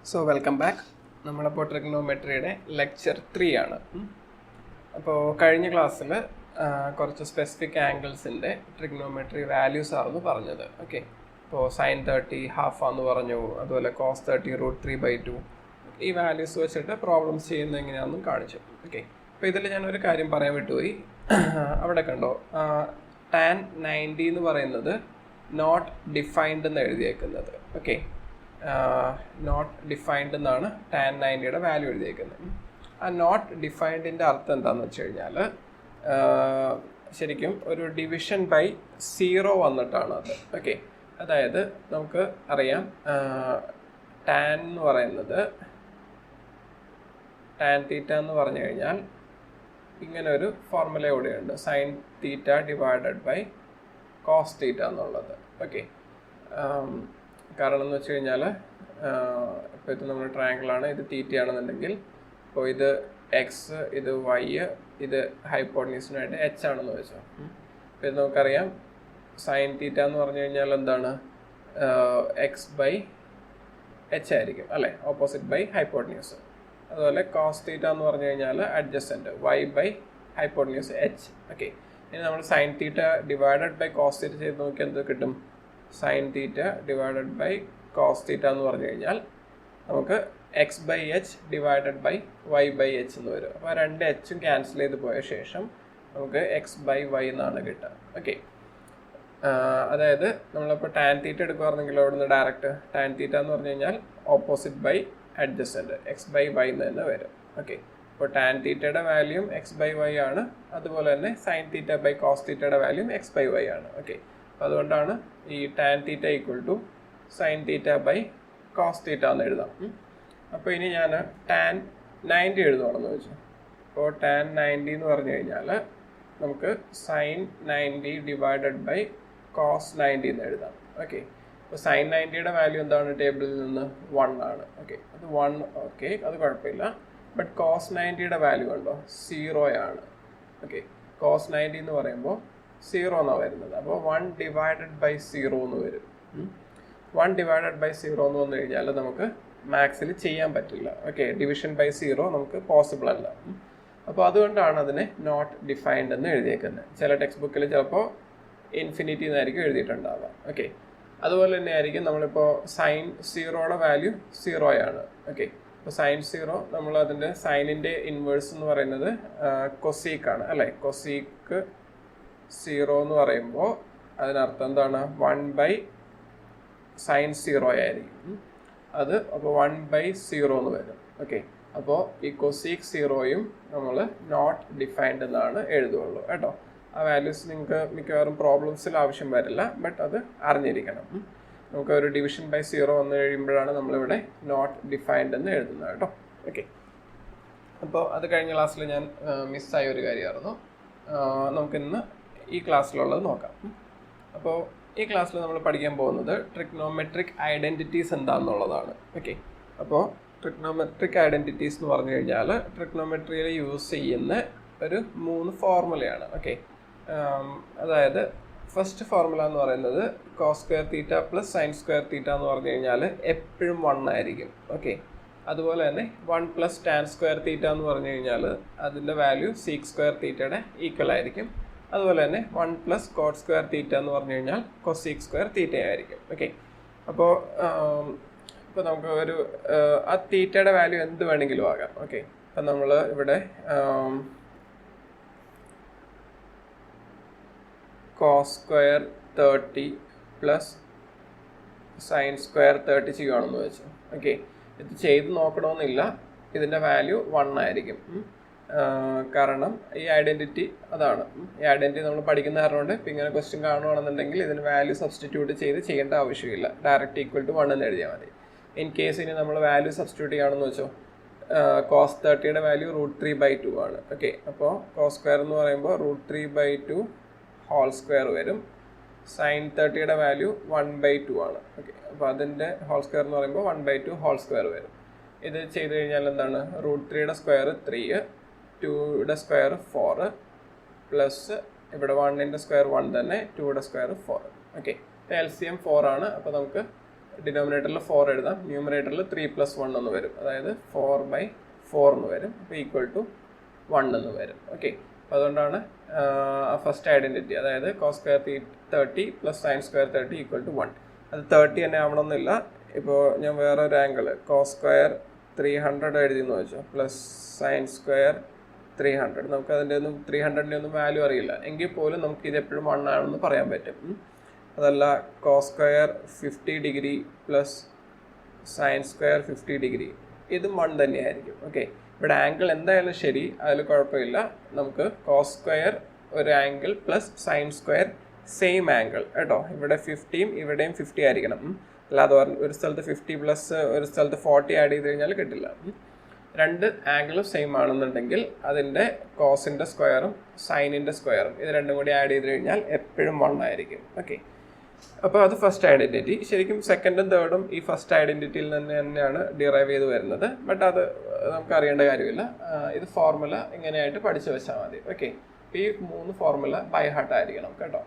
So welcome back. നമ്മളപ്പോൾ ട്രിഗ്നോമെട്രിയുടെ lecture 3 ആണ്. അപ്പോൾ കഴിഞ്ഞ ക്ലാസ്സിൽ കുറച്ച് സ്പെസിഫിക് ആംഗിൾസിൻ്റെ ട്രിഗ്നോമെട്രി വാല്യൂസ് ആണെന്ന് പറഞ്ഞത്. ഓക്കെ, ഇപ്പോൾ സൈൻ 30 ഹാഫ് ആണെന്ന് പറഞ്ഞു, അതുപോലെ കോസ് 30 √3/2 ഈ വാല്യൂസ് വെച്ചിട്ട് പ്രോബ്ലംസ് ചെയ്യുന്നത് എങ്ങനെയാണെന്നും കാണിച്ചു. ഓക്കെ, അപ്പോൾ ഇതിൽ ഞാനൊരു കാര്യം പറയാൻ വിട്ടുപോയി. അവിടെ കണ്ടോ, tan 90 എന്ന് പറയുന്നത് നോട്ട് ഡിഫൈൻഡ് എന്ന് എഴുതിയേക്കുന്നത്. ഓക്കെ, നോട്ട് ഡിഫൈൻഡ് എന്നാണ് tan 90യുടെ വാല്യൂ എഴുതിയേക്കുന്നത്. ആ നോട്ട് ഡിഫൈൻഡിൻ്റെ അർത്ഥം എന്താണെന്ന് വെച്ച് കഴിഞ്ഞാൽ ശരിക്കും ഒരു ഡിവിഷൻ ബൈ 0 വന്നിട്ടാണ് അത്. ഓക്കെ, അതായത് നമുക്ക് അറിയാം tan എന്ന് പറയുന്നത് tan തീറ്റ എന്ന് പറഞ്ഞു കഴിഞ്ഞാൽ ഇങ്ങനെ ഒരു ഫോർമുല ഇവിടെയുണ്ട്, sine theta divided by cos theta എന്നുള്ളത്. ഓക്കെ, കാരണം എന്ന് വെച്ച് കഴിഞ്ഞാൽ ഇപ്പോൾ ഇത് നമ്മുടെ ട്രയാങ്കിളാണ്, ഇത് തീറ്റയാണെന്നുണ്ടെങ്കിൽ ഇപ്പോൾ ഇത് എക്സ്, ഇത് വൈ, ഇത് ഹൈപ്പോട്ടനീസിനായിട്ട് എച്ച് ആണെന്ന് വെച്ചോ. അപ്പോൾ ഇത് നമുക്കറിയാം സൈൻ തീറ്റ എന്ന് പറഞ്ഞു കഴിഞ്ഞാൽ എന്താണ്, എക്സ് ബൈ എച്ച് ആയിരിക്കും അല്ലേ, ഓപ്പോസിറ്റ് ബൈ ഹൈപ്പോട്ടനീസ്. അതുപോലെ കോസ് തീറ്റ എന്ന് പറഞ്ഞു കഴിഞ്ഞാൽ adjacent Y by hypotenuse H. Okay, ഇനി നമ്മൾ sine theta divided by cos theta ചെയ്ത് നോക്കിയാൽ എന്ത് കിട്ടും, sine theta divided by cos theta എന്ന് പറഞ്ഞു കഴിഞ്ഞാൽ നമുക്ക് X by H divided by Y by H എന്ന് വരും. അപ്പോൾ രണ്ട് എച്ചും ക്യാൻസൽ ചെയ്ത് പോയ ശേഷം നമുക്ക് എക്സ് ബൈ വൈ എന്നാണ് കിട്ടുക. ഓക്കെ, അതായത് നമ്മളിപ്പോൾ ടാൻ തീറ്റ എടുക്കുകയാണെങ്കിൽ അവിടെ നിന്ന് ഡയറക്റ്റ് ടാൻ തീറ്റ എന്ന് പറഞ്ഞു കഴിഞ്ഞാൽ opposite by adjacent X by Y എന്ന് തന്നെ വരും. ഓക്കെ, ഇപ്പോൾ ടാൻ തീറ്റയുടെ വാല്യൂം എക്സ് ബൈ വൈ ആണ്, അതുപോലെ തന്നെ സൈൻ തീറ്റ ബൈ കോസ് തീറ്റയുടെ വാല്യൂം എക്സ് ബൈ വൈ ആണ്. ഓക്കെ, അപ്പോൾ അതുകൊണ്ടാണ് ഈ tan theta equal to sine theta by cos theta എന്ന് എഴുതാം. അപ്പോൾ ഇനി ഞാൻ ടാൻ 90 എഴുതുവാണെന്ന് വെച്ചു. അപ്പോൾ ടാൻ 90 എന്ന് പറഞ്ഞു കഴിഞ്ഞാൽ നമുക്ക് സൈൻ 90 ഡിവൈഡഡ് ബൈ കോസ് 90 എന്ന് എഴുതാം. ഓക്കെ, അപ്പോൾ സൈൻ 90യുടെ വാല്യൂ എന്താണ്, ടേബിളിൽ നിന്ന് 1 ആണ്. ഓക്കെ, അത് 1, ഓക്കെ, അത് കുഴപ്പമില്ല. ബട്ട് കോസ് 90യുടെ വാല്യൂ കണ്ടോ 0 ആണ്. ഓക്കെ, കോസ് 90 എന്ന് പറയുമ്പോൾ 0 എന്നാണ് വരുന്നത്. അപ്പോൾ 1 ഡിവൈഡഡ് ബൈ 0 എന്ന് വരും. 1 ഡിവൈഡഡ് ബൈ 0 എന്ന് വന്നു കഴിഞ്ഞാൽ നമുക്ക് മാത്സിൽ ചെയ്യാൻ പറ്റില്ല. ഓക്കെ, ഡിവിഷൻ ബൈ 0 നമുക്ക് പോസിബിൾ അല്ല. അപ്പോൾ അതുകൊണ്ടാണ് അതിനെ നോട്ട് ഡിഫൈൻഡ് എന്ന് എഴുതിയേക്കുന്നത്. ചില ടെക്സ്റ്റ് ബുക്കിൽ ചിലപ്പോൾ ഇൻഫിനിറ്റി എന്നായിരിക്കും എഴുതിയിട്ടുണ്ടാവുക. ഓക്കെ, അതുപോലെ തന്നെ ആയിരിക്കും നമ്മളിപ്പോൾ സൈൻ 0യുടെ വാല്യൂ 0 ആണ്. ഓക്കെ, ഇപ്പോൾ സൈൻ 0 നമ്മൾ അതിൻ്റെ സൈനിൻ്റെ ഇൻവേഴ്സ് എന്ന് പറയുന്നത് കൊസീക്ക് ആണ് അല്ലേ. കൊസീക്ക് 0 എന്ന് പറയുമ്പോൾ അതിനർത്ഥം എന്താണ്, 1 ബൈ സൈൻ 0 ആയിരിക്കും അത്. അപ്പോൾ 1 ബൈ 0 എന്ന് വരും. ഓക്കെ, അപ്പോൾ ഈ കൊസീക്ക് 0യും നമ്മൾ നോട്ട് ഡിഫൈൻഡ് എന്നാണ് എഴുതുകയുള്ളൂ കേട്ടോ. ആ വാല്യൂസ് നിങ്ങൾക്ക് മിക്കവാറും പ്രോബ്ലംസിൽ ആവശ്യം വരില്ല, ബട്ട് അത് അറിഞ്ഞിരിക്കണം. നമുക്ക് ഒരു ഡിവിഷൻ ബൈ 0 വന്നു കഴിയുമ്പോഴാണ് നമ്മളിവിടെ നോട്ട് ഡിഫൈൻഡ് എന്ന് എഴുതുന്നത് കേട്ടോ. ഓക്കെ, അപ്പോൾ അത് കഴിഞ്ഞ ക്ലാസ്സിൽ ഞാൻ മിസ്സായ ഒരു കാര്യമായിരുന്നു. നമുക്കിന്ന് ഈ ക്ലാസ്സിലുള്ളത് നോക്കാം. അപ്പോൾ ഈ ക്ലാസ്സിൽ നമ്മൾ പഠിക്കാൻ പോകുന്നത് ട്രിഗ്നോമെട്രിക് ഐഡൻറ്റിറ്റീസ് എന്താണെന്നുള്ളതാണ്. ഓക്കെ, അപ്പോൾ ട്രിഗ്നോമെട്രിക് ഐഡൻറ്റിറ്റീസ് എന്ന് പറഞ്ഞു കഴിഞ്ഞാൽ ട്രിഗ്നോമെട്രിയിൽ യൂസ് ചെയ്യുന്ന ഒരു 3 ഫോർമുലയാണ്. ഓക്കെ, അതായത് ഫസ്റ്റ് ഫോർമുല എന്ന് പറയുന്നത് cos square theta plus sine square theta എന്ന് പറഞ്ഞു കഴിഞ്ഞാൽ എപ്പോഴും 1 ആയിരിക്കും. ഓക്കെ, അതുപോലെ തന്നെ 1 പ്ലസ് ടാൻ സ്ക്വയർ തീറ്റ എന്ന് പറഞ്ഞു കഴിഞ്ഞാൽ അതിൻ്റെ വാല്യൂ സീക്ക് സ്ക്വയർ തീറ്റയുടെ ഈക്വൽ ആയിരിക്കും. അതുപോലെ തന്നെ 1 പ്ലസ് കോട്ട് സ്ക്വയർ തീറ്റ എന്ന് പറഞ്ഞു കഴിഞ്ഞാൽ കൊസീക്ക് സ്ക്വയർ തീറ്റ ആയിരിക്കും. ഓക്കെ, അപ്പോൾ ഇപ്പോൾ നമുക്ക് ഒരു ആ തീറ്റയുടെ വാല്യൂ എന്ത് വേണമെങ്കിലും ആകാം. ഓക്കെ, അപ്പം നമ്മൾ ഇവിടെ cos square 30 plus sine square 30 ചെയ്യുകയാണെന്ന് വെച്ചു. ഓക്കെ, ഇത് ചെയ്ത് നോക്കണമെന്നില്ല, ഇതിൻ്റെ വാല്യൂ 1 ആയിരിക്കും. കാരണം ഈ ഐഡൻറ്റിറ്റി അതാണ്. ഈ ഐഡൻറ്റിറ്റി നമ്മൾ പഠിക്കുന്ന കാരണം കൊണ്ട് ഇപ്പം ഇങ്ങനെ ക്വസ്റ്റ്യൻ കാണുകയാണെന്നുണ്ടെങ്കിൽ ഇതിന് വാല്യൂ സബ്സ്റ്റിറ്റ്യൂട്ട് ചെയ്യേണ്ട ആവശ്യമില്ല, ഡയറക്റ്റ് ഈക്വൽ ടു 1 എന്ന് എഴുതിയാൽ മതി. ഇൻ കേസ് ഇനി നമ്മൾ വാല്യൂ സബ്സ്റ്റിറ്റ്യൂട്ട് ചെയ്യുകയാണെന്ന് വെച്ചോ, കോസ് 30യുടെ വാല്യൂ √3/2 ആണ്. ഓക്കെ, അപ്പോൾ കോസ് സ്ക്വയർ എന്ന് പറയുമ്പോൾ √3/2 ഹോൾ സ്ക്വയർ വരും. സൈൻ 30യുടെ വാല്യൂ 1/2 ആണ്. ഓക്കെ, അപ്പോൾ അതിൻ്റെ ഹോൾ സ്ക്വയർ എന്ന് പറയുമ്പോൾ 1/2 ഹോൾ സ്ക്വയർ വരും. ഇത് ചെയ്ത് കഴിഞ്ഞാൽ എന്താണ്, √3യുടെ സ്ക്വയർ 3, 2യുടെ സ്ക്വയർ 4 പ്ലസ് ഇവിടെ 1ൻ്റെ സ്ക്വയർ 1 തന്നെ, 2യുടെ സ്ക്വയർ 4. ഓക്കെ, LCM 4 ആണ്. അപ്പോൾ നമുക്ക് ഡിനോമിനേറ്ററിൽ 4 എഴുതാം, ന്യൂമറേറ്ററിൽ 3+1 എന്ന് വരും, അതായത് 4/4 എന്ന് വരും. അപ്പോൾ ഈക്വൽ ടു 1 എന്ന് വരും. ഓക്കെ, അപ്പോൾ അതുകൊണ്ടാണ് ഫസ്റ്റ് ഐഡൻറ്റിറ്റി, അതായത് cos square 30 + sin square 30 = 1. അത് 30 തന്നെ ആവണമെന്നില്ല. ഇപ്പോൾ ഞാൻ വേറൊരു ആംഗിൾ cos square 300 എഴുതിയെന്ന് വെച്ചോ, പ്ലസ് sin square 300. നമുക്ക് അതിൻ്റെ ഒന്നും 300ൻ്റെ ഒന്നും വാല്യൂ അറിയില്ല, എങ്കിൽ പോലും നമുക്ക് ഇത് എപ്പോഴും 1 ആണെന്ന് പറയാൻ പറ്റും. അതല്ല cos square 50 degree plus sin square 50 degree, ഇതും 1 തന്നെയായിരിക്കും. ഓക്കെ, ഇവിടെ ആംഗിൾ എന്തായാലും ശരി, അതിൽ കുഴപ്പമില്ല. നമുക്ക് cos square ഒരു angle plus sin square same angle കേട്ടോ. ഇവിടെ 50യും ഇവിടെയും 50 ആയിരിക്കണം. അല്ലാതെ ഒരു സ്ഥലത്ത് 50 പ്ലസ് ഒരു സ്ഥലത്ത് 40 ആഡ് ചെയ്ത് കഴിഞ്ഞാൽ കിട്ടില്ല. രണ്ട് ആംഗിളും സെയിം ആണെന്നുണ്ടെങ്കിൽ അതിൻ്റെ കോസിൻ്റെ സ്ക്വയറും സൈനിൻ്റെ സ്ക്വയറും ഇത് രണ്ടും കൂടി ആഡ് ചെയ്ത് കഴിഞ്ഞാൽ എപ്പോഴും 1 ആയിരിക്കും. ഓക്കെ, അപ്പോൾ അത് ഫസ്റ്റ് ഐഡൻറ്റിറ്റി. ശരിക്കും സെക്കൻഡും തേർഡും ഈ ഫസ്റ്റ് ഐഡൻറ്റിറ്റിയിൽ തന്നെയാണ് ഡിറൈവ് ചെയ്ത് വരുന്നത്. ബട്ട് അത് നമുക്ക് അറിയേണ്ട കാര്യമില്ല. ഇത് ഫോർമുല ഇങ്ങനെയായിട്ട് പഠിച്ചു വെച്ചാൽ മതി. ഓക്കെ, ഈ 3 ഫോർമുല ബൈ ഹാർട്ട് ആയിരിക്കണം കേട്ടോ.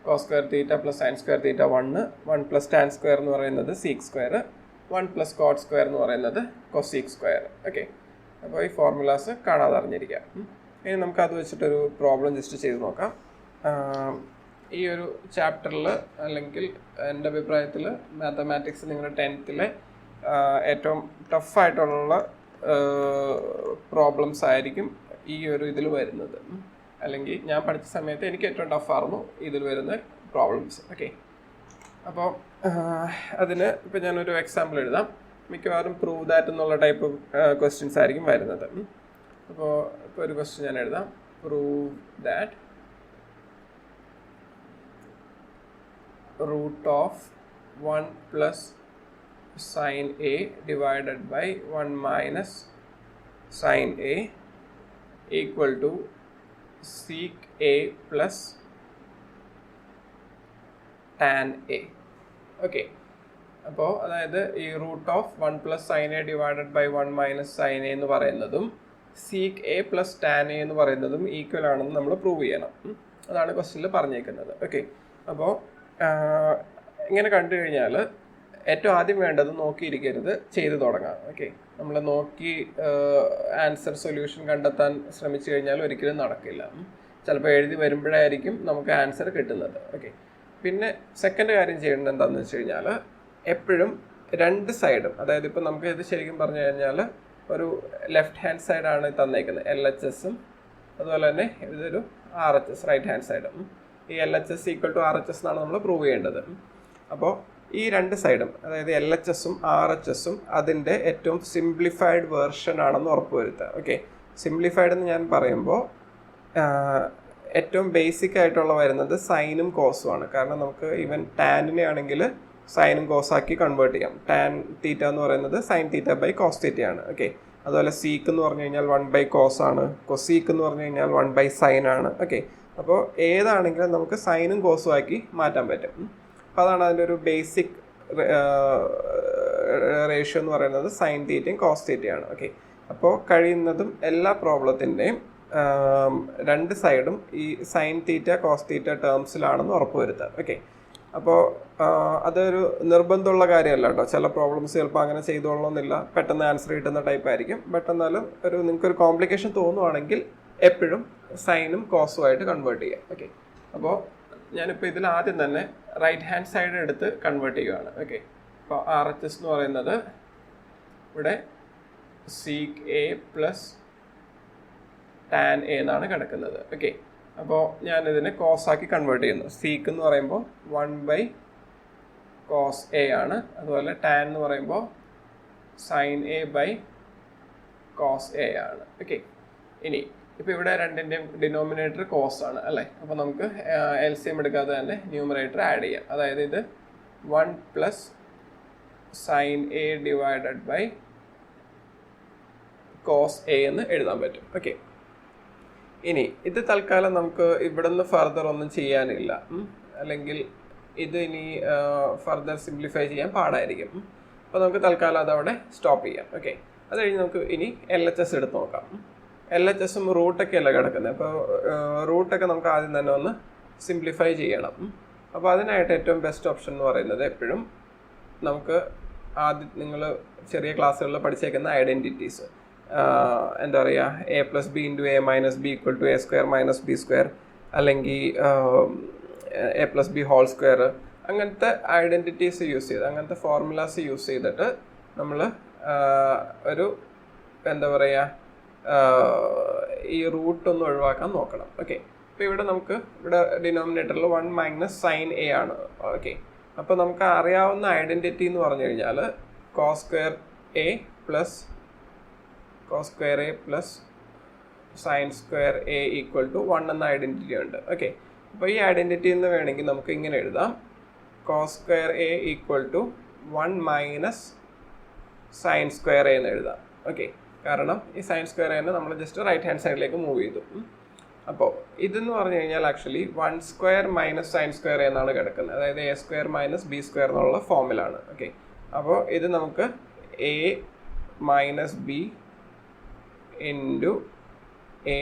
cos square theta plus sin square theta 1 plus tan square എന്ന് പറയുന്നത് sec square, 1 plus cot square എന്ന് പറയുന്നത് cosec square. ഓക്കെ, അപ്പോൾ ഈ ഫോർമുലാസ് കാണാതെ അറിഞ്ഞിരിക്കുക. ഇനി നമുക്ക് അത് വെച്ചിട്ടൊരു പ്രോബ്ലം ജസ്റ്റ് ചെയ്ത് നോക്കാം. ഈ ഒരു ചാപ്റ്ററിൽ അല്ലെങ്കിൽ എൻ്റെ അഭിപ്രായത്തിൽ മാത്തമാറ്റിക്സ് നിങ്ങളുടെ 10th ഏറ്റവും ടഫായിട്ടുള്ള പ്രോബ്ലംസ് ആയിരിക്കും ഈ ഒരു ഇതിൽ വരുന്നത്. അല്ലെങ്കിൽ ഞാൻ പഠിച്ച സമയത്ത് എനിക്ക് ഏറ്റവും ടഫായിരുന്നു ഇതിൽ വരുന്ന പ്രോബ്ലംസ്. ഓക്കെ, അപ്പോൾ അതിന് ഇപ്പോൾ ഞാനൊരു എക്സാമ്പിൾ എഴുതാം. മിക്കവാറും പ്രൂവ് ദാറ്റ് എന്നുള്ള ടൈപ്പ് ക്വസ്റ്റ്യൻസ് ആയിരിക്കും വരുന്നത്. അപ്പോൾ ഒരു ക്വസ്റ്റ്യൻ ഞാൻ എഴുതാം. Prove that √1 + sin a divided by 1 - sin a equal to sec a plus tan a. Okay, അപ്പോൾ അതായത് ഈ √1 + sin a divided by 1 - sin a എന്ന് പറയുന്നതും sec a plus tan a എന്ന് പറയുന്നതും ഈക്വൽ ആണെന്ന് നമ്മൾ പ്രൂവ് ചെയ്യണം. അതാണ് ക്വസ്റ്റ്യനിൽ പറഞ്ഞേക്കുന്നത്. ഓക്കെ, അപ്പോൾ ഇങ്ങനെ കണ്ടു കഴിഞ്ഞാൽ ഏറ്റവും ആദ്യം വേണ്ടത് നോക്കിയിരിക്കരുത്, ചെയ്തു തുടങ്ങാം. ഓക്കെ, നമ്മൾ നോക്കി ആൻസർ സൊല്യൂഷൻ കണ്ടെത്താൻ ശ്രമിച്ചു കഴിഞ്ഞാൽ ഒരിക്കലും നടക്കില്ല. ചിലപ്പോൾ എഴുതി വരുമ്പോഴായിരിക്കും നമുക്ക് ആൻസർ കിട്ടുന്നത്. ഓക്കെ, പിന്നെ സെക്കൻഡ് കാര്യം ചെയ്യേണ്ടത് എന്താണെന്ന് വെച്ച് കഴിഞ്ഞാൽ എപ്പോഴും രണ്ട് സൈഡും, അതായത് ഇപ്പോൾ നമുക്ക് ഇത് ശരിക്കും പറഞ്ഞു കഴിഞ്ഞാൽ ഒരു ലെഫ്റ്റ് ഹാൻഡ് സൈഡാണ് തന്നേക്കുന്നത്, LHSഉം അതുപോലെ തന്നെ ഇതൊരു RHS റൈറ്റ് ഹാൻഡ് സൈഡും. ഈ LHS = RHS എന്നാണ് നമ്മൾ പ്രൂവ് ചെയ്യേണ്ടത്. അപ്പോൾ ഈ രണ്ട് സൈഡും, അതായത് LHSഉം RHSഉം അതിൻ്റെ ഏറ്റവും സിംപ്ലിഫൈഡ് വേർഷൻ ആണെന്ന് ഉറപ്പുവരുത്തുക. ഓക്കെ, സിംപ്ലിഫൈഡ് എന്ന് ഞാൻ പറയുമ്പോൾ ഏറ്റവും ബേസിക് ആയിട്ടുള്ള വരുന്നത് സൈനും കോസും ആണ്. കാരണം നമുക്ക് ഈവൻ ടാനിനെ ആണെങ്കിൽ സൈനും കോസാക്കി കൺവേർട്ട് ചെയ്യാം. ടാൻ തീറ്റ എന്ന് പറയുന്നത് സൈൻ തീറ്റ ബൈ കോസ് തീറ്റയാണ്. ഓക്കെ, അതുപോലെ സീക്ക് എന്ന് പറഞ്ഞു കഴിഞ്ഞാൽ 1/cos ആണ്, കൊസീക്ക് എന്ന് പറഞ്ഞു കഴിഞ്ഞാൽ 1/sin ആണ്. ഓക്കെ, അപ്പോൾ ഏതാണെങ്കിലും നമുക്ക് സൈനും കോസും ആക്കി മാറ്റാൻ പറ്റും. അപ്പോൾ അതാണ് അതിൻ്റെ ഒരു ബേസിക് റേഷ്യോ എന്ന് പറയുന്നത് സൈൻ തീറ്റയും കോസ് തീറ്റയാണ്. ഓക്കെ, അപ്പോൾ കഴിയുന്നതും എല്ലാ പ്രോബ്ലത്തിൻ്റെയും രണ്ട് സൈഡും ഈ സൈൻ തീറ്റ കോസ് തീറ്റ ടേംസിലാണെന്ന് ഉറപ്പുവരുത്തുക. ഓക്കെ, അപ്പോൾ അതൊരു നിർബന്ധമുള്ള കാര്യമല്ല കേട്ടോ. ചില പ്രോബ്ലംസ് ചിലപ്പോൾ അങ്ങനെ ചെയ്തോളണമെന്നില്ല, പെട്ടെന്ന് ആൻസർ കിട്ടുന്ന ടൈപ്പ് ആയിരിക്കും. ബട്ട് എന്നാലും നിങ്ങൾക്കൊരു കോംപ്ലിക്കേഷൻ തോന്നുവാണെങ്കിൽ എപ്പോഴും സൈനും കോസും ആയിട്ട് കൺവേർട്ട് ചെയ്യാം. ഓക്കെ, അപ്പോൾ ഞാനിപ്പോൾ ഇതിൽ ആദ്യം തന്നെ റൈറ്റ് ഹാൻഡ് സൈഡ് എടുത്ത് കൺവേർട്ട് ചെയ്യുകയാണ്. ഓക്കെ, അപ്പോൾ RHS എന്ന് പറയുന്നത് ഇവിടെ sec a plus tan a എന്നാണ് കിടക്കുന്നത്. ഓക്കെ, അപ്പോൾ ഞാനിതിനെ കോസാക്കി കൺവേർട്ട് ചെയ്യുന്നു. സീക്ക് എന്ന് പറയുമ്പോൾ 1/cos a ആണ്, അതുപോലെ ടാൻ എന്ന് പറയുമ്പോൾ sin a by cos a ആണ്. ഓക്കെ, ഇനി ഇപ്പോൾ ഇവിടെ രണ്ടിൻ്റെയും ഡിനോമിനേറ്റർ കോസ് ആണ് അല്ലേ. അപ്പോൾ നമുക്ക് LCM എടുക്കാതെ തന്നെ ന്യൂമറേറ്റർ ആഡ് ചെയ്യാം. അതായത് ഇത് 1 + sin a divided by cos a എന്ന് എഴുതാൻ പറ്റും. ഓക്കെ, ഇനി ഇത് തൽക്കാലം നമുക്ക് ഇവിടെ നിന്ന് ഫർദർ ഒന്നും ചെയ്യാനില്ല, അല്ലെങ്കിൽ ഇത് ഇനി ഫർദർ സിംപ്ലിഫൈ ചെയ്യാൻ പാടായിരിക്കും. അപ്പോൾ നമുക്ക് തൽക്കാലം അതവിടെ സ്റ്റോപ്പ് ചെയ്യാം. ഓക്കെ, അത് കഴിഞ്ഞ് നമുക്ക് ഇനി LHS എടുത്ത് നോക്കാം. LHSഉം റൂട്ടൊക്കെ അല്ല കിടക്കുന്നത്. അപ്പോൾ റൂട്ടൊക്കെ നമുക്ക് ആദ്യം തന്നെ ഒന്ന് സിംപ്ലിഫൈ ചെയ്യണം. അപ്പോൾ അതിനായിട്ട് ഏറ്റവും ബെസ്റ്റ് ഓപ്ഷൻ എന്ന് പറയുന്നത് എപ്പോഴും നമുക്ക് ആദ്യം നിങ്ങൾ ചെറിയ ക്ലാസ്സുകളിൽ പഠിച്ചേക്കുന്ന ഐഡൻറ്റിറ്റീസ് എന്താ പറയുക, A plus B into A minus B equal to A square minus B square, അല്ലെങ്കിൽ A plus B whole square, അങ്ങനത്തെ ഐഡൻറ്റിറ്റീസ് യൂസ് ചെയ്ത്, അങ്ങനത്തെ ഫോർമുലാസ് യൂസ് ചെയ്തിട്ട് നമ്മൾ ഒരു എന്താ പറയുക ഈ റൂട്ടൊന്നും ഒഴിവാക്കാൻ നോക്കണം. ഓക്കെ, അപ്പോൾ ഇവിടെ നമുക്ക് ഇവിടെ ഡിനോമിനേറ്ററിൽ 1 മൈനസ് സൈൻ എ ആണ്. ഓക്കെ, അപ്പോൾ നമുക്ക് അറിയാവുന്ന ഐഡൻറ്റിറ്റി എന്ന് പറഞ്ഞു കഴിഞ്ഞാൽ cos square A plus sine square A equal to 1 എന്ന ഐഡൻറ്റിറ്റി ഉണ്ട്. ഓക്കെ, അപ്പോൾ ഈ ഐഡൻറ്റിറ്റി എന്ന് വേണമെങ്കിൽ നമുക്ക് ഇങ്ങനെ എഴുതാം, cos square A equal to 1 minus sine square A എന്ന് എഴുതാം. ഓക്കെ, കാരണം ഈ സൈൻ സ്ക്വയർ എന്നെ നമ്മൾ ജസ്റ്റ് റൈറ്റ് ഹാൻഡ് സൈഡിലേക്ക് മൂവ് ചെയ്തു. അപ്പോൾ ഇതെന്ന് പറഞ്ഞു കഴിഞ്ഞാൽ actually 1 square minus sine square എന്നാണ് കിടക്കുന്നത്, അതായത് A square minus B square എന്നുള്ള ഫോമിലാണ്. ഓക്കെ, അപ്പോൾ ഇത് നമുക്ക് A minus B into A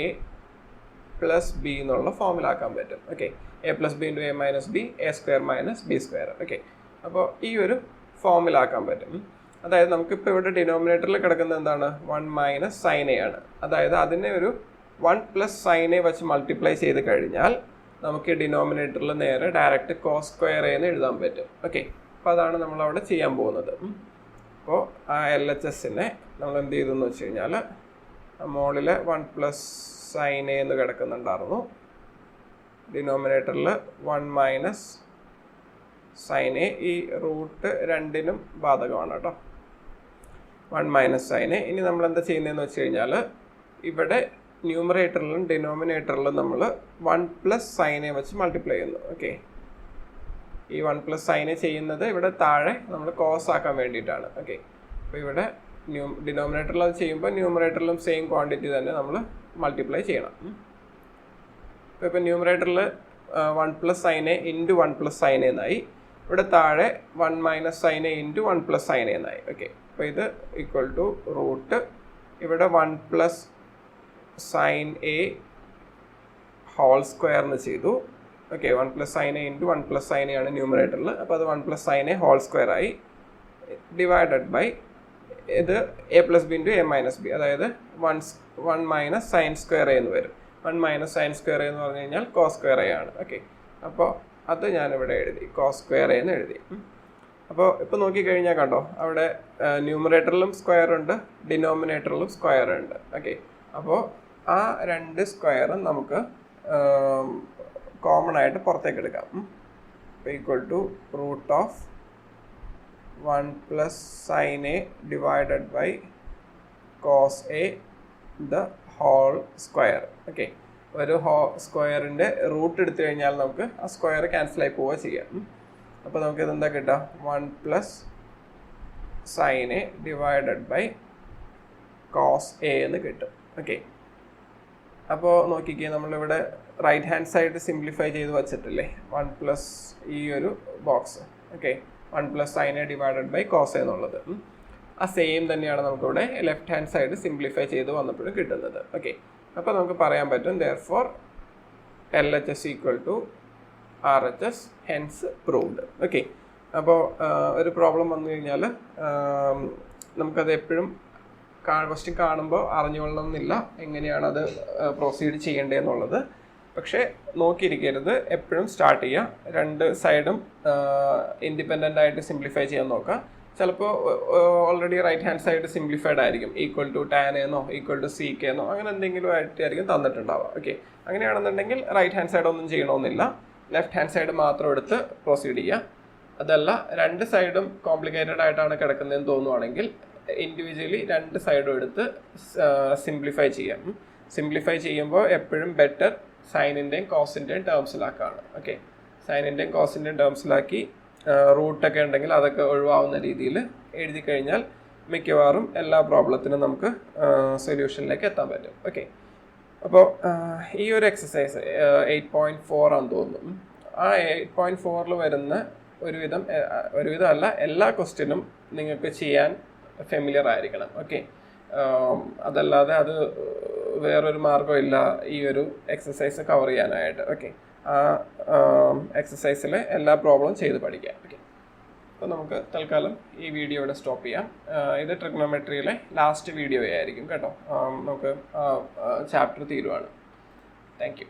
plus B എന്നുള്ള ഫോമിലാക്കാൻ പറ്റും. Okay, A plus B into A minus B, A square minus B square. Okay, അപ്പോൾ ഈ ഒരു ഫോമിലാക്കാൻ പറ്റും. അതായത് നമുക്കിപ്പോൾ ഇവിടെ ഡിനോമിനേറ്ററിൽ കിടക്കുന്നത് എന്താണ്, 1 മൈനസ് സൈൻ എ ആണ്. അതായത് അതിനെ ഒരു 1 പ്ലസ് സൈൻ എ വെച്ച് മൾട്ടിപ്ലൈ ചെയ്ത് കഴിഞ്ഞാൽ നമുക്ക് ഡിനോമിനേറ്ററിൽ നേരെ ഡയറക്റ്റ് കോസ് സ്ക്വയർ എന്ന് എഴുതാൻ പറ്റും. ഓക്കെ, അപ്പോൾ അതാണ് നമ്മളവിടെ ചെയ്യാൻ പോകുന്നത്. അപ്പോൾ ആ LHSനെ നമ്മൾ എന്ത് ചെയ്തെന്ന് വെച്ച് കഴിഞ്ഞാൽ മോളിൽ 1 പ്ലസ് സൈൻ എ എന്ന് കിടക്കുന്നുണ്ടായിരുന്നു, ഡിനോമിനേറ്ററിൽ 1 മൈനസ് സൈൻ എ, ഈ റൂട്ട് രണ്ടിനും ബാധകമാണ് കേട്ടോ, 1 മൈനസ് സൈൻ എ. ഇനി നമ്മൾ എന്താ ചെയ്യുന്നതെന്ന് വെച്ച് കഴിഞ്ഞാൽ ഇവിടെ ന്യൂമറേറ്ററിലും ഡിനോമിനേറ്ററിലും നമ്മൾ 1 പ്ലസ് സൈൻ എ വെച്ച് മൾട്ടിപ്ലൈ ചെയ്യുന്നു. ഓക്കെ, ഈ 1 പ്ലസ് സൈൻ എ ചെയ്യുന്നത് ഇവിടെ താഴെ നമ്മൾ കോസ് ആക്കാൻ വേണ്ടിയിട്ടാണ്. ഓക്കെ, അപ്പോൾ ഇവിടെ ഡിനോമിനേറ്ററിൽ അത് ചെയ്യുമ്പോൾ ന്യൂമറേറ്ററിലും സെയിം ക്വാണ്ടിറ്റി തന്നെ നമ്മൾ മൾട്ടിപ്ലൈ ചെയ്യണം. ഇപ്പോൾ ന്യൂമറേറ്ററിൽ 1 plus sine A into 1 plus sine A എന്നായി, ഇവിടെ താഴെ 1 minus sine A into 1 plus sine A എന്നായി. ഓക്കെ, അപ്പോൾ ഇത് ഈക്വൽ ടു റൂട്ട് ഇവിടെ 1 പ്ലസ് സൈൻ എ ഹോൾ സ്ക്വയറിന് ചെയ്തു. Okay, 1 plus sine A into 1 plus sine A ആണ് ന്യൂമറേറ്ററിൽ, അപ്പോൾ അത് 1 plus sine A whole square ആയി, ഡിവൈഡഡ് ബൈ ഇത് A plus B into A minus B, അതായത് 1 മൈനസ് സൈൻ സ്ക്വയർ എ എന്ന് വരും. 1 മൈനസ് സൈൻ സ്ക്വയർ എന്ന് പറഞ്ഞു കഴിഞ്ഞാൽ കോസ് സ്ക്വയർ എ ആണ്. ഓക്കെ, അപ്പോൾ അത് ഞാനിവിടെ എഴുതി, കോസ് സ്ക്വയർ എന്ന് എഴുതി. അപ്പോൾ ഇപ്പോൾ നോക്കിക്കഴിഞ്ഞാൽ കണ്ടോ, അവിടെ ന്യൂമറേറ്ററിലും സ്ക്വയർ ഉണ്ട്, ഡിനോമിനേറ്ററിലും സ്ക്വയർ ഉണ്ട്. ഓക്കെ, അപ്പോൾ ആ 2 സ്ക്വയറും നമുക്ക് കോമൺ ആയിട്ട് പുറത്തേക്ക് എടുക്കാം. Equal to root of 1 plus sine A divided by cos A the whole square. Okay, ഒരു സ്ക്വയറിൻ്റെ റൂട്ട് എടുത്തു കഴിഞ്ഞാൽ നമുക്ക് ആ സ്ക്വയർ ക്യാൻസലായി പോവുക ചെയ്യാം. അപ്പോൾ നമുക്ക് ഇതെന്താ കിട്ടുക, 1 plus sine A divided by cos A എന്ന് കിട്ടും. ഓക്കെ, അപ്പോൾ നോക്കിക്കേ, നമ്മളിവിടെ റൈറ്റ് ഹാൻഡ് സൈഡ് സിംപ്ലിഫൈ ചെയ്ത് വച്ചിട്ടില്ലേ, 1 പ്ലസ് ഈ ഒരു box. Okay, 1 plus sine A divided by cos A എന്നുള്ളത് ആ സെയിം തന്നെയാണ് നമുക്കിവിടെ ലെഫ്റ്റ് ഹാൻഡ് സൈഡ് സിംപ്ലിഫൈ ചെയ്ത് വന്നപ്പോഴും കിട്ടുന്നത്. ഓക്കെ, അപ്പോൾ നമുക്ക് പറയാൻ പറ്റും therefore LHS equal to RHS, hence proved. Okay, അപ്പോൾ ഒരു പ്രോബ്ലം വന്നു കഴിഞ്ഞാൽ നമുക്കത് എപ്പോഴും ക്വസ്റ്റ്യൻ കാണുമ്പോൾ അറിഞ്ഞുകൊള്ളണമെന്നില്ല എങ്ങനെയാണത് പ്രൊസീഡ് ചെയ്യേണ്ടതെന്നുള്ളത്. പക്ഷേ നോക്കിയിരിക്കരുത്, എപ്പോഴും സ്റ്റാർട്ട് ചെയ്യുക, 2 സൈഡും ഇൻഡിപെൻഡൻ്റ് ആയിട്ട് സിംപ്ലിഫൈ ചെയ്യാൻ നോക്കുക. ചിലപ്പോൾ already right hand side simplified ആയിരിക്കും, ഈക്വൽ ടു ടാൻ എന്നോ ഈക്വൽ ടു സി കെ എന്നോ അങ്ങനെ എന്തെങ്കിലും ആയിട്ടായിരിക്കും തന്നിട്ടുണ്ടാവുക. ഓക്കെ, അങ്ങനെയാണെന്നുണ്ടെങ്കിൽ റൈറ്റ് ഹാൻഡ് സൈഡ് ഒന്നും ചെയ്യണമെന്നില്ല, ലെഫ്റ്റ് ഹാൻഡ് സൈഡ് മാത്രം എടുത്ത് പ്രൊസീഡ് ചെയ്യുക. അതല്ല 2 സൈഡും കോംപ്ലിക്കേറ്റഡ് ആയിട്ടാണ് കിടക്കുന്നതെന്ന് തോന്നുവാണെങ്കിൽ ഇൻഡിവിജ്വലി 2 സൈഡും എടുത്ത് സിംപ്ലിഫൈ ചെയ്യാം. സിംപ്ലിഫൈ ചെയ്യുമ്പോൾ എപ്പോഴും ബെറ്റർ സൈനിൻ്റെയും കോസിൻ്റെയും ടേംസിലാക്കാണ്. ഓക്കെ, സൈനിൻ്റെയും കോസിൻ്റെയും ടേംസിലാക്കി റൂട്ടൊക്കെ ഉണ്ടെങ്കിൽ അതൊക്കെ ഒഴിവാവുന്ന രീതിയിൽ എഴുതി കഴിഞ്ഞാൽ മിക്കവാറും എല്ലാ പ്രോബ്ലത്തിനും നമുക്ക് സൊല്യൂഷനിലേക്ക് എത്താൻ പറ്റും. ഓക്കെ, അപ്പോൾ ഈ ഒരു എക്സസൈസ് 8.4 ആണെന്ന് തോന്നുന്നു. ആ 8.4 വരുന്ന ഒരുവിധം അല്ല എല്ലാ ക്വസ്റ്റ്യനും നിങ്ങൾക്ക് ചെയ്യാൻ ഫെമിലിയർ ആയിരിക്കണം. ഓക്കെ, അതല്ലാതെ അത് വേറൊരു മാർഗ്ഗമില്ല ഈ ഒരു എക്സസൈസ് കവർ ചെയ്യാനായിട്ട്. ഓക്കെ, ആ എക്സസൈസിൽ എല്ലാ പ്രോബ്ലം ചെയ്ത് പഠിക്കാം. ഓക്കെ. അപ്പോൾ നമുക്ക് തൽക്കാലം ഈ വീഡിയോ ഇവിടെ സ്റ്റോപ്പ് ചെയ്യാം. ഇത് ട്രിഗണോമെട്രിയിലെ ലാസ്റ്റ് വീഡിയോ ആയിരിക്കും കേട്ടോ. നമുക്ക് ചാപ്റ്റർ തീരുവാണ്. Thank you.